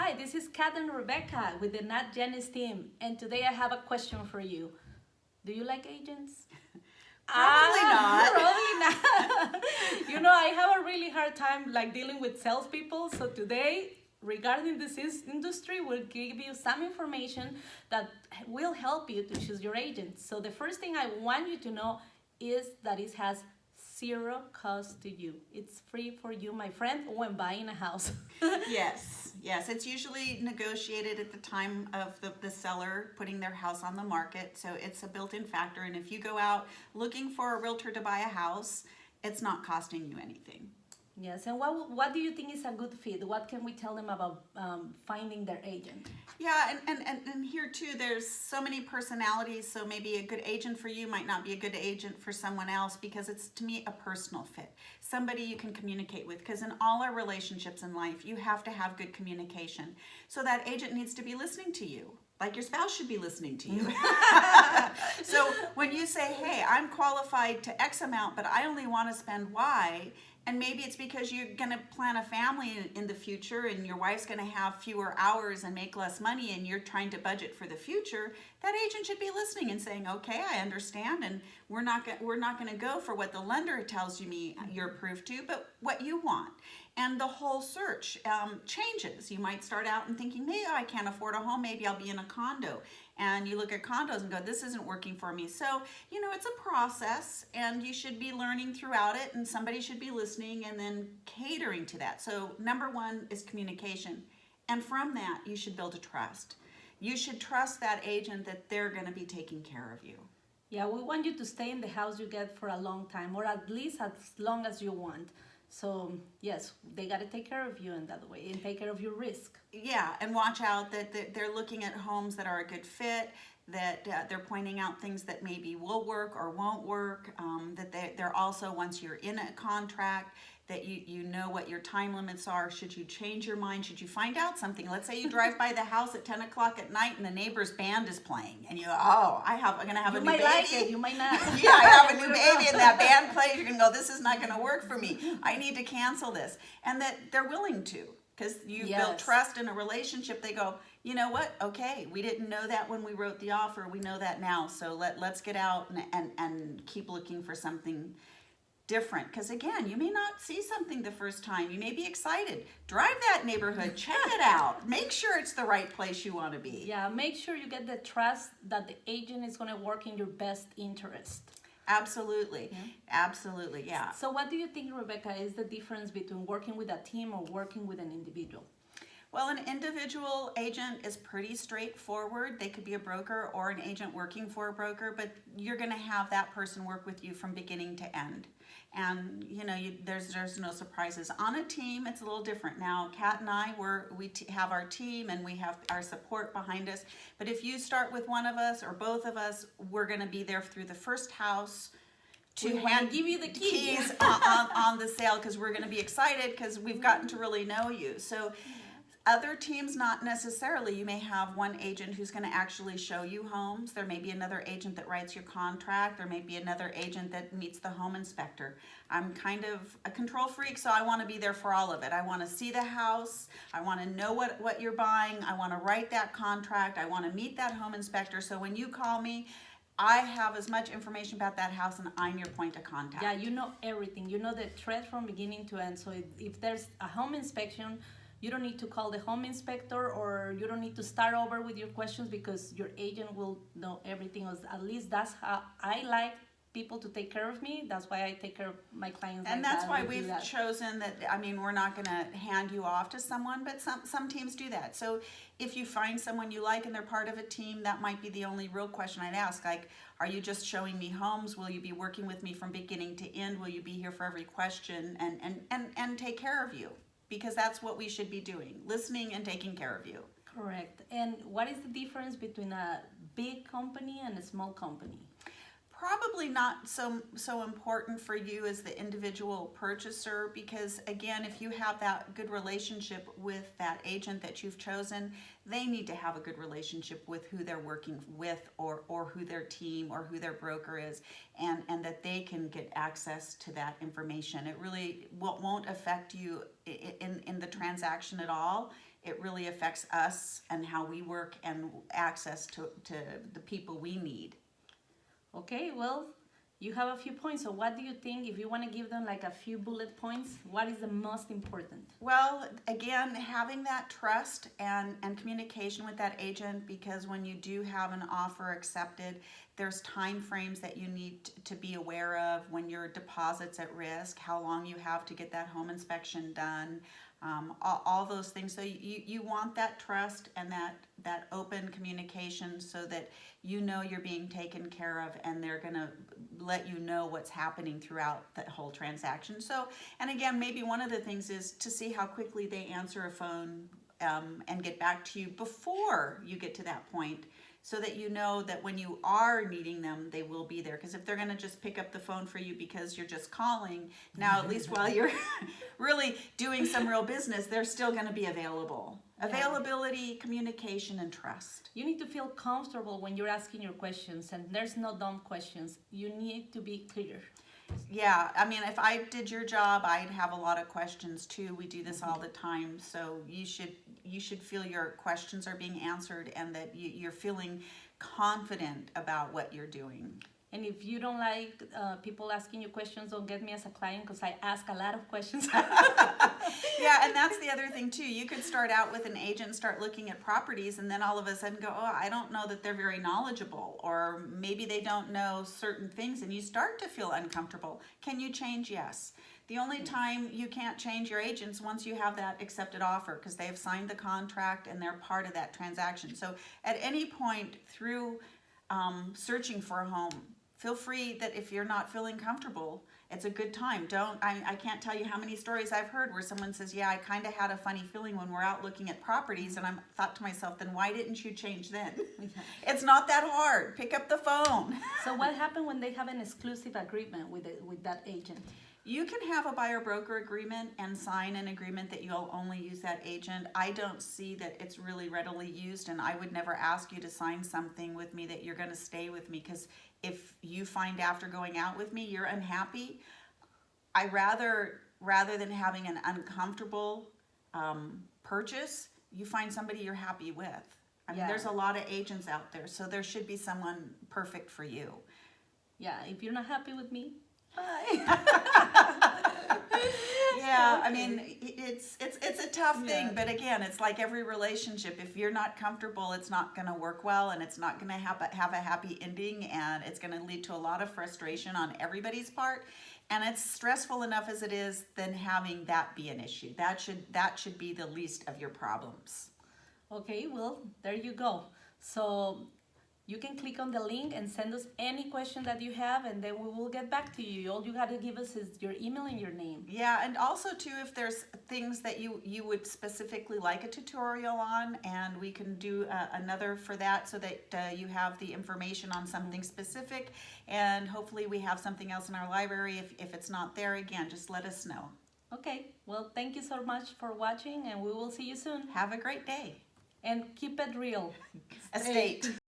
Hi, this is Kat and Rebecca with the Not Janice team, and today I have a question for you. Do you like agents? Probably not. Probably not. I have a really hard time like dealing with salespeople. So today, regarding this industry, we'll give you some information that will help you to choose your agent. So the first thing I want you to know is that it has zero cost to you. It's free for you, my friend, when buying a house. Yes. It's usually negotiated at the time of the seller putting their house on the market. So it's a built-in factor. And if you go out looking for a realtor to buy a house, it's not costing you anything. Yes, and what do you think is a good fit? What can we tell them about finding their agent? Yeah, and here too, there's so many personalities. So maybe a good agent for you might not be a good agent for someone else, because it's, to me, a personal fit. Somebody you can communicate with, because in all our relationships in life, you have to have good communication. So that agent needs to be listening to you, like your spouse should be listening to you. So when you say, hey, I'm qualified to X amount, but I only want to spend Y, and maybe it's because you're going to plan a family in the future and your wife's going to have fewer hours and make less money, and you're trying to budget for the future, that agent should be listening and saying, okay, I understand, and we're not going to go for what the lender tells me you're approved to, but what you want. And the whole search changes. You might start out and thinking, maybe I can't afford a home, maybe I'll be in a condo. And you look at condos and go, this isn't working for me. So, it's a process, and you should be learning throughout it, and somebody should be listening and then catering to that. So number one is communication. And from that, you should build a trust. You should trust that agent that they're going to be taking care of you. Yeah, we want you to stay in the house you get for a long time, or at least as long as you want. So yes, they got to take care of you in that way and take care of your risk. Yeah, and watch out that they're looking at homes that are a good fit, that they're pointing out things that maybe will work or won't work, that they're also, once you're in a contract, that you know what your time limits are. Should you change your mind? Should you find out something? Let's say you drive by the house at 10 o'clock at night and the neighbor's band is playing, and you go, oh, I'm going to have a new baby. You might like it, you might not. Yeah, I have a new baby and that band plays. You're going to go, this is not going to work for me. I need to cancel this. And that they're willing to, because you built trust in a relationship. They go, you know what? Okay, we didn't know that when we wrote the offer. We know that now. So let's get out and keep looking for something different. Because again, you may not see something the first time. You may be excited. Drive that neighborhood, check it out. Make sure it's the right place you want to be. Yeah, make sure you get the trust that the agent is going to work in your best interest. Absolutely. Yeah. Absolutely, yeah. So what do you think, Rebecca, is the difference between working with a team or working with an individual? Well, an individual agent is pretty straightforward. They could be a broker or an agent working for a broker, but you're going to have that person work with you from beginning to end. And there's no surprises. On a team, it's a little different. Now, Kat and I, we have our team and we have our support behind us. But if you start with one of us or both of us, we're going to be there through the first house to give you the keys on the sale, because we're going to be excited because we've gotten to really know you. So other teams, not necessarily. You may have one agent who's going to actually show you homes. There may be another agent that writes your contract. There may be another agent that meets the home inspector. I'm kind of a control freak, so I want to be there for all of it. I want to see the house. I want to know what you're buying. I want to write that contract. I want to meet that home inspector. So when you call me, I have as much information about that house, and I'm your point of contact. Yeah, you know everything. You know the thread from beginning to end. So if there's a home inspection, you don't need to call the home inspector, or you don't need to start over with your questions, because your agent will know everything else. At least that's how I like people to take care of me. That's why I take care of my clients. And that's why we've chosen that. I mean, we're not going to hand you off to someone, but some teams do that. So if you find someone you like and they're part of a team, that might be the only real question I'd ask. Like, are you just showing me homes? Will you be working with me from beginning to end? Will you be here for every question and take care of you? Because that's what we should be doing, listening and taking care of you. Correct. And what is the difference between a big company and a small company? Probably not so important for you as the individual purchaser, because again, if you have that good relationship with that agent that you've chosen, they need to have a good relationship with who they're working with, or who their team or who their broker is, and that they can get access to that information. It really won't affect you in the transaction at all it really affects us and how we work and access to the people we need. Okay, well, you have a few points. So what do you think, if you want to give them like a few bullet points, what is the most important? Well, again, having that trust and communication with that agent, because when you do have an offer accepted, there's time frames that you need to be aware of when your deposit's at risk, how long you have to get that home inspection done, all those things. So you want that trust and that open communication so that you know you're being taken care of, and they're going to let you know what's happening throughout the whole transaction. So, and again, maybe one of the things is to see how quickly they answer a phone and get back to you before you get to that point, so that you know that when you are needing them, they will be there. Because if they're going to just pick up the phone for you because you're just calling, now at least while you're really doing some real business, they're still going to be available. Yeah. Availability, communication, and trust. You need to feel comfortable when you're asking your questions, and there's no dumb questions. You need to be clear. Yeah, I mean, if I did your job, I'd have a lot of questions too. We do this all the time, so you should feel your questions are being answered and that you're feeling confident about what you're doing. And if you don't like people asking you questions, don't get me as a client, because I ask a lot of questions. Yeah, and that's the other thing too. You could start out with an agent, start looking at properties, and then all of a sudden go, oh, I don't know that they're very knowledgeable, or maybe they don't know certain things, and you start to feel uncomfortable. Can you change? Yes. The only time you can't change your agents once you have that accepted offer, because they've signed the contract and they're part of that transaction. So at any point through searching for a home, feel free that if you're not feeling comfortable, it's a good time. I can't tell you how many stories I've heard where someone says, yeah, I kind of had a funny feeling when we're out looking at properties, and I thought to myself, then why didn't you change then? It's not that hard. Pick up the phone. So what happened when they have an exclusive agreement with that agent? You can have a buyer-broker agreement and sign an agreement that you'll only use that agent. I don't see that it's really readily used, and I would never ask you to sign something with me that you're going to stay with me, because if you find after going out with me you're unhappy, I rather than having an uncomfortable purchase, you find somebody you're happy with. I mean, there's a lot of agents out there, so there should be someone perfect for you. Yeah, if you're not happy with me, bye. Yeah, I mean, it's a tough thing, but again, it's like every relationship. If you're not comfortable, it's not going to work well, and it's not going to have a happy ending, and it's going to lead to a lot of frustration on everybody's part. And it's stressful enough as it is, then having that be an issue. That should be the least of your problems. Okay, well, there you go. So you can click on the link and send us any question that you have, and then we will get back to you. All you got to give us is your email and your name. Yeah, and also too, if there's things that you would specifically like a tutorial on, and we can do another for that, so that you have the information on something specific, and hopefully we have something else in our library. If it's not there, again, just let us know. Okay, well, thank you so much for watching, and we will see you soon. Have a great day. And keep it real. Estate.